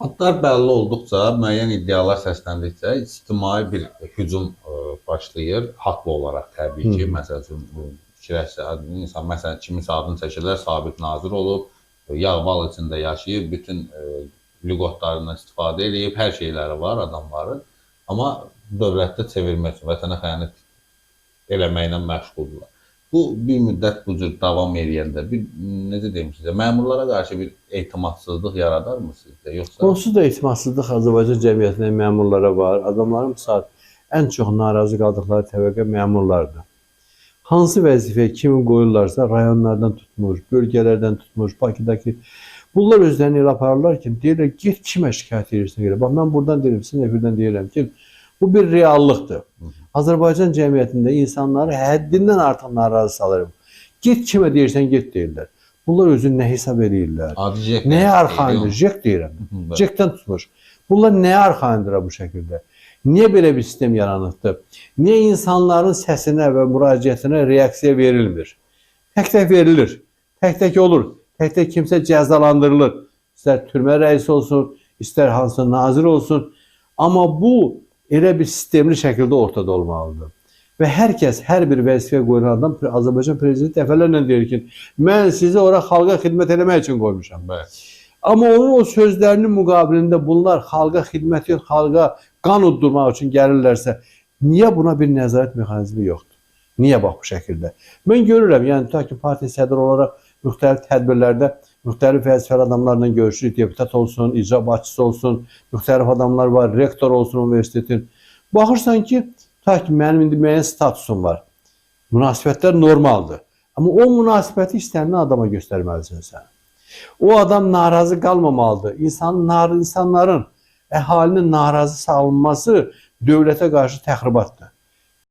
Adlar bəlli olduqca, müəyyən iddialar səsləndikcə ictimai bir hücum başlayır. Haqlı olaraq təbii ki, məsəl üçün insan məsələn kiminsə adını çəkirlər, Sabit Nazir olub, yağbal içində yaşayıb, bütün lüğətlərindən istifadə edib, hər şeyləri var adamların. Amma dövlətdə çevirmək üçün, vətənə xəyanət eləməklə məşğuldurlar. Bu bir müddət bu cür davam edəndə bir necə deyim sizə, məmurlara qarşı bir etimadsızlıq yaradarmı sizdə yoxsa? Onsuz da etimadsızlıq Azərbaycan cəmiyyətində məmurlara var. Adamların bu saat ən çox narazı qaldıqları təbəqə məmurlardır. Hansı vəzifəyə kimi qoyurlarsa rayonlardan tutmuş, bölgələrdən tutmuş, Bakıdakı bunlar özlərini elə aparırlar ki, deyirlər get kimə şikayət edirsən elə. Bax mən buradan deyirəm, sizin efirdən deyirəm ki, bu bir reallıqdır. Azərbaycan cəmiyyətində insanları həddindən artıq narazı salırım. Get kimə deyirsən get deyirlər. Bunlar özünü nə hesab edirlər? Nəyə arxayındır? Jek deyirəm. Jekdən tutmuş. Bunlar nəyə arxayındır bu şəkildə? Niyə belə bir sistem yaranıbdır? Niyə insanların səsinə və müraciətinə reaksiya verilmir? Tək-tək verilir. Tək-tək olur. Tək-tək kimsə cəzalandırılır. İstər türmə rəisi olsun, istər hansı nazir olsun. Amma bu elə bir sistemli şəkildə ortada olmalıdır. Və hər kəs, hər bir vəzifəyə qoyulan adam, Azərbaycan prezidenti dəfələrlə deyir ki, mən sizi ora xalqa xidmət eləmək üçün qoymuşam. Amma onun o sözlərinin müqabilində bunlar xalqa xidmət yox, xalqa qan uddurmaq üçün gəlirlərsə, niyə buna bir nəzarət mexanizmi yoxdur? Niyə bax bu şəkildə? Mən görürəm, yəni ta ki, partiya sədri olaraq müxtəlif tədbirlərdə müxtəlif vəzifəli adamlarla görüşürük, deputat olsun, icra başçısı olsun, müxtəlif adamlar var, rektor olsun universitetin. Baxırsan ki, ta ki mənim indi müəyyən statusum var. Münasibətlər normaldır. Amma o münasibəti istənilən adama göstərməlisən sən. O adam narazı qalmamalıdır. İnsanların, əhalinin narazı salınması dövlətə qarşı təxribatdır.